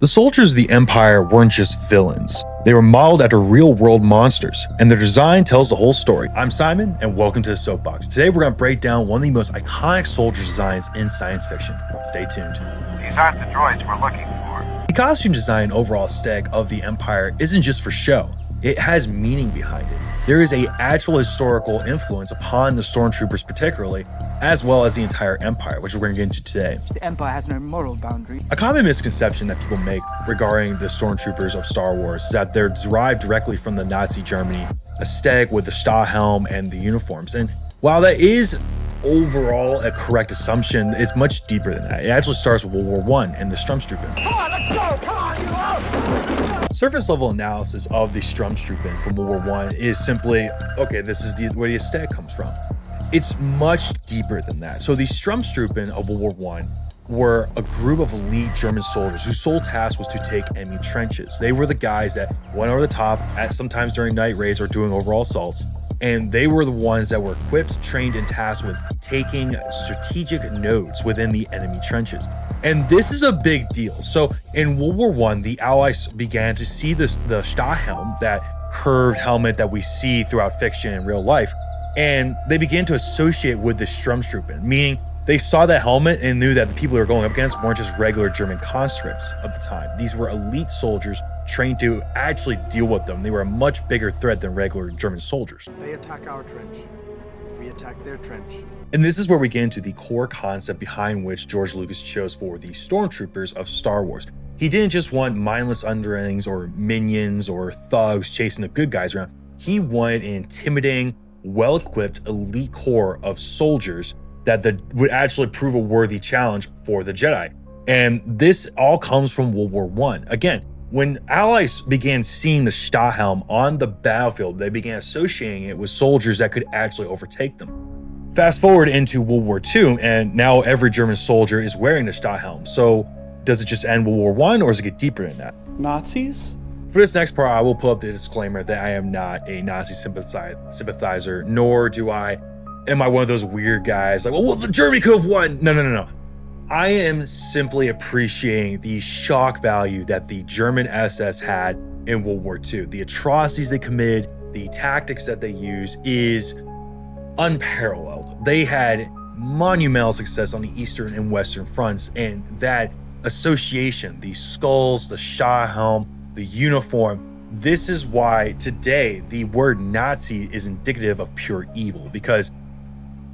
The soldiers of the Empire weren't just villains. They were modeled after real-world monsters, and their design tells the whole story. I'm Simon, and welcome to the Soapbox. Today we're going to break down one of the most iconic soldier designs in science fiction. Stay tuned. These aren't the droids we're looking for. The costume design and overall aesthetic of the Empire isn't just for show. It has meaning behind it. There is an actual historical influence upon the Stormtroopers particularly, as well as the entire Empire, which we're going to get into today. The Empire has no moral boundary. A common misconception that people make regarding the Stormtroopers of Star Wars is that they're derived directly from the Nazi Germany aesthetic with the Stahlhelm and the uniforms. And while that is overall a correct assumption, it's much deeper than that. It actually starts with World War I and the Stormtrooping. Come on, let's go! Come on, you out! Surface level analysis of the Stormtrooping from World War I is simply, okay, this is where the aesthetic comes from. It's much deeper than that. So the Stormtrooping of World War I were a group of elite German soldiers whose sole task was to take enemy trenches. They were the guys that went over the top, sometimes during night raids or doing overall assaults, and they were the ones that were equipped, trained, and tasked with taking strategic nodes within the enemy trenches. And this is a big deal. So in World War I, the Allies began to see the Stahlhelm, that curved helmet that we see throughout fiction and real life, and they began to associate with the Stormtrooping, meaning they saw that helmet and knew that the people they were going up against weren't just regular German conscripts of the time. These were elite soldiers trained to actually deal with them. They were a much bigger threat than regular German soldiers. They attack our trench. We attack their trench. And this is where we get into the core concept behind which George Lucas chose for the Stormtroopers of Star Wars. He didn't just want mindless underlings or minions or thugs chasing the good guys around. He wanted an intimidating, well-equipped elite corps of soldiers that would actually prove a worthy challenge for the Jedi. And this all comes from World War I. Again, when Allies began seeing the Stahlhelm on the battlefield, they began associating it with soldiers that could actually overtake them. Fast forward into World War II, and now every German soldier is wearing the Stahlhelm. So does it just end World War I, or does it get deeper than that? Nazis? For this next part, I will pull up the disclaimer that I am not a Nazi sympathizer, nor am I one of those weird guys like, well, the Germany could have won. No. I am simply appreciating the shock value that the German SS had in World War II. The atrocities they committed, the tactics that they used is unparalleled. They had monumental success on the Eastern and Western fronts, and that association, the skulls, the Stahlhelm, the uniform, this is why today the word Nazi is indicative of pure evil. Because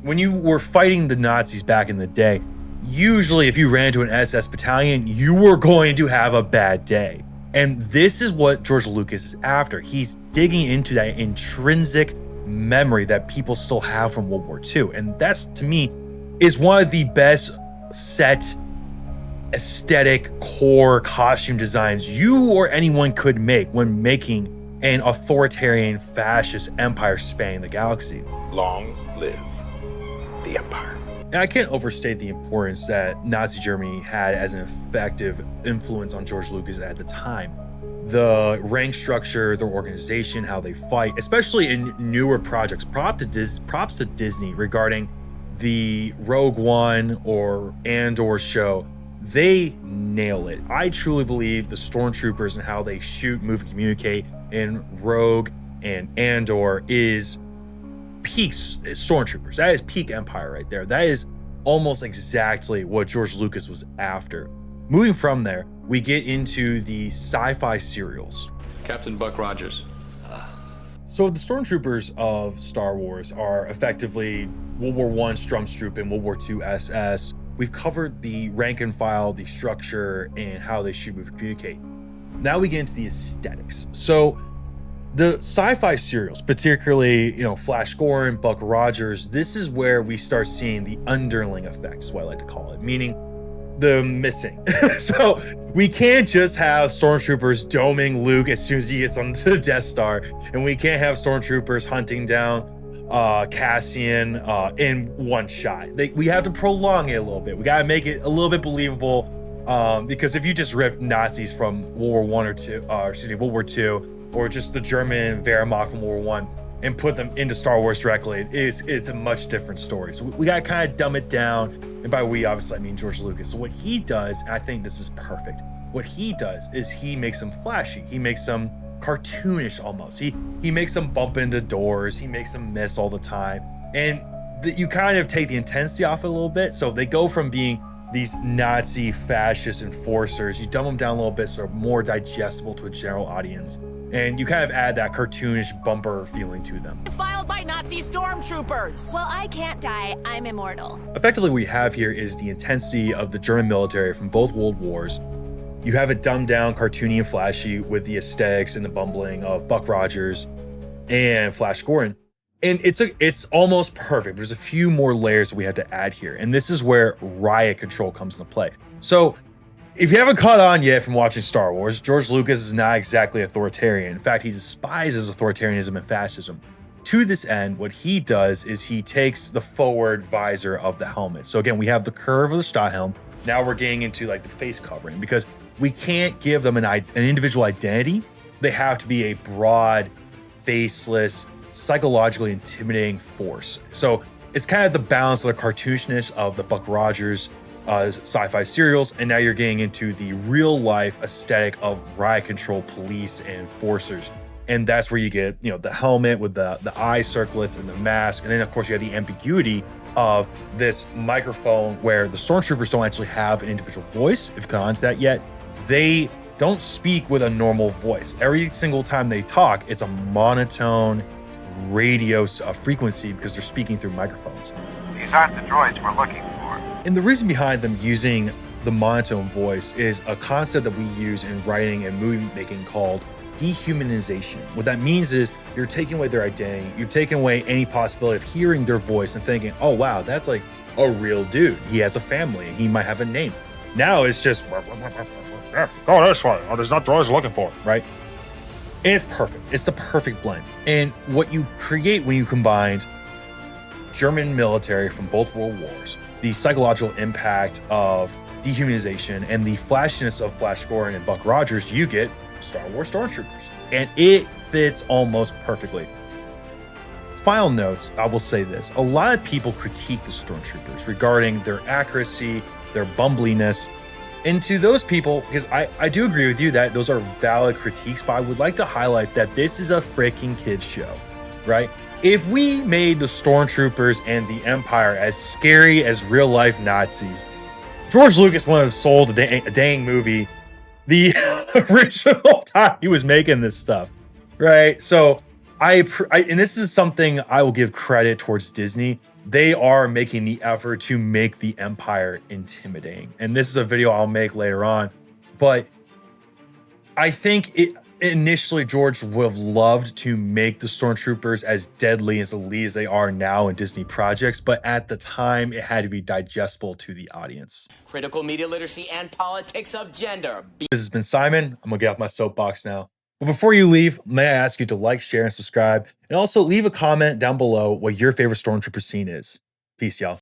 when you were fighting the Nazis back in the day, usually if you ran into an SS battalion, you were going to have a bad day. And this is what George Lucas is after. He's digging into that intrinsic memory that people still have from World War II. And that's, to me, is one of the best set aesthetic core costume designs you or anyone could make when making an authoritarian fascist empire spanning the galaxy. Long live the Empire. And I can't overstate the importance that Nazi Germany had as an effective influence on George Lucas at the time. The rank structure, their organization, how they fight, especially in newer projects. Props to Disney regarding the Rogue One or Andor show. They nail it. I truly believe the Stormtroopers and how they shoot, move, and communicate in Rogue and Andor is peak Stormtroopers. That is peak Empire right there. That is almost exactly what George Lucas was after. Moving from there, we get into the sci-fi serials. Captain Buck Rogers. So the Stormtroopers of Star Wars are effectively World War I Stormtrooping, World War II SS. We've covered the rank and file, the structure, and how they shoot, move, and communicate. Now we get into the aesthetics. So the sci-fi serials, particularly, Flash Gordon, Buck Rogers, this is where we start seeing the underling effects, what I like to call it, meaning the missing. So we can't just have Stormtroopers doming Luke as soon as he gets onto the Death Star, and we can't have Stormtroopers hunting down Cassian in one shot. We have to prolong it a little bit. We got to make it a little bit believable, because if you just rip Nazis from World War World War II, or just the German Wehrmacht from World War I, and put them into Star Wars directly, it's a much different story. So we got to kind of dumb it down. And by we, obviously, I mean George Lucas. So what he does, and I think this is perfect, what he does is he makes them flashy. He makes them cartoonish almost. He makes them bump into doors. He makes them miss all the time. And you kind of take the intensity off it a little bit. So they go from being these Nazi fascist enforcers, you dumb them down a little bit so they're more digestible to a general audience. And you kind of add that cartoonish bumper feeling to them. Filed by Nazi stormtroopers. Well, I can't die. I'm immortal. Effectively, what we have here is the intensity of the German military from both world wars. You have it dumbed down, cartoony and flashy with the aesthetics and the bumbling of Buck Rogers and Flash Gordon. And it's almost perfect. There's a few more layers that we have to add here. And this is where riot control comes into play. So if you haven't caught on yet from watching Star Wars, George Lucas is not exactly authoritarian. In fact, he despises authoritarianism and fascism. To this end, what he does is he takes the forward visor of the helmet. So again, we have the curve of the Stahlhelm. Now we're getting into like the face covering because we can't give them an individual identity. They have to be a broad, faceless, psychologically intimidating force. So it's kind of the balance of the cartoonishness of the Buck Rogers sci-fi serials, and now you're getting into the real life aesthetic of riot control police and enforcers. And that's where you get, the helmet with the eye circlets and the mask. And then of course you have the ambiguity of this microphone where the stormtroopers don't actually have an individual voice. If you've gone on to that yet, they don't speak with a normal voice. Every single time they talk, it's a monotone radio frequency because they're speaking through microphones. These aren't the droids we're looking for. And the reason behind them using the monotone voice is a concept that we use in writing and movie making called dehumanization. What that means is you're taking away their identity, you're taking away any possibility of hearing their voice and thinking, oh wow, that's like a real dude. He has a family and he might have a name. Now it's just, go this way. Oh, there's not droids looking for, right? And it's perfect. It's the perfect blend. And what you create when you combine German military from both world wars, the psychological impact of dehumanization, and the flashiness of Flash Gordon and Buck Rogers, you get Star Wars Stormtroopers. And it fits almost perfectly. Final notes, I will say this. A lot of people critique the Stormtroopers regarding their accuracy, their bumbliness. And to those people, because I do agree with you that those are valid critiques, but I would like to highlight that this is a freaking kids show, right? If we made the Stormtroopers and the Empire as scary as real life Nazis, George Lucas would have sold a dang movie the original time he was making this stuff, right? So and this is something I will give credit towards Disney. They are making the effort to make the Empire intimidating. And this is a video I'll make later on. But I think initially George would have loved to make the Stormtroopers as deadly, as elite as they are now in Disney projects. But at the time, it had to be digestible to the audience. Critical media literacy and politics of gender. This has been Simon. I'm going to get off my soapbox now. But before you leave, may I ask you to like, share, and subscribe, and also leave a comment down below what your favorite Stormtrooper scene is. Peace, y'all.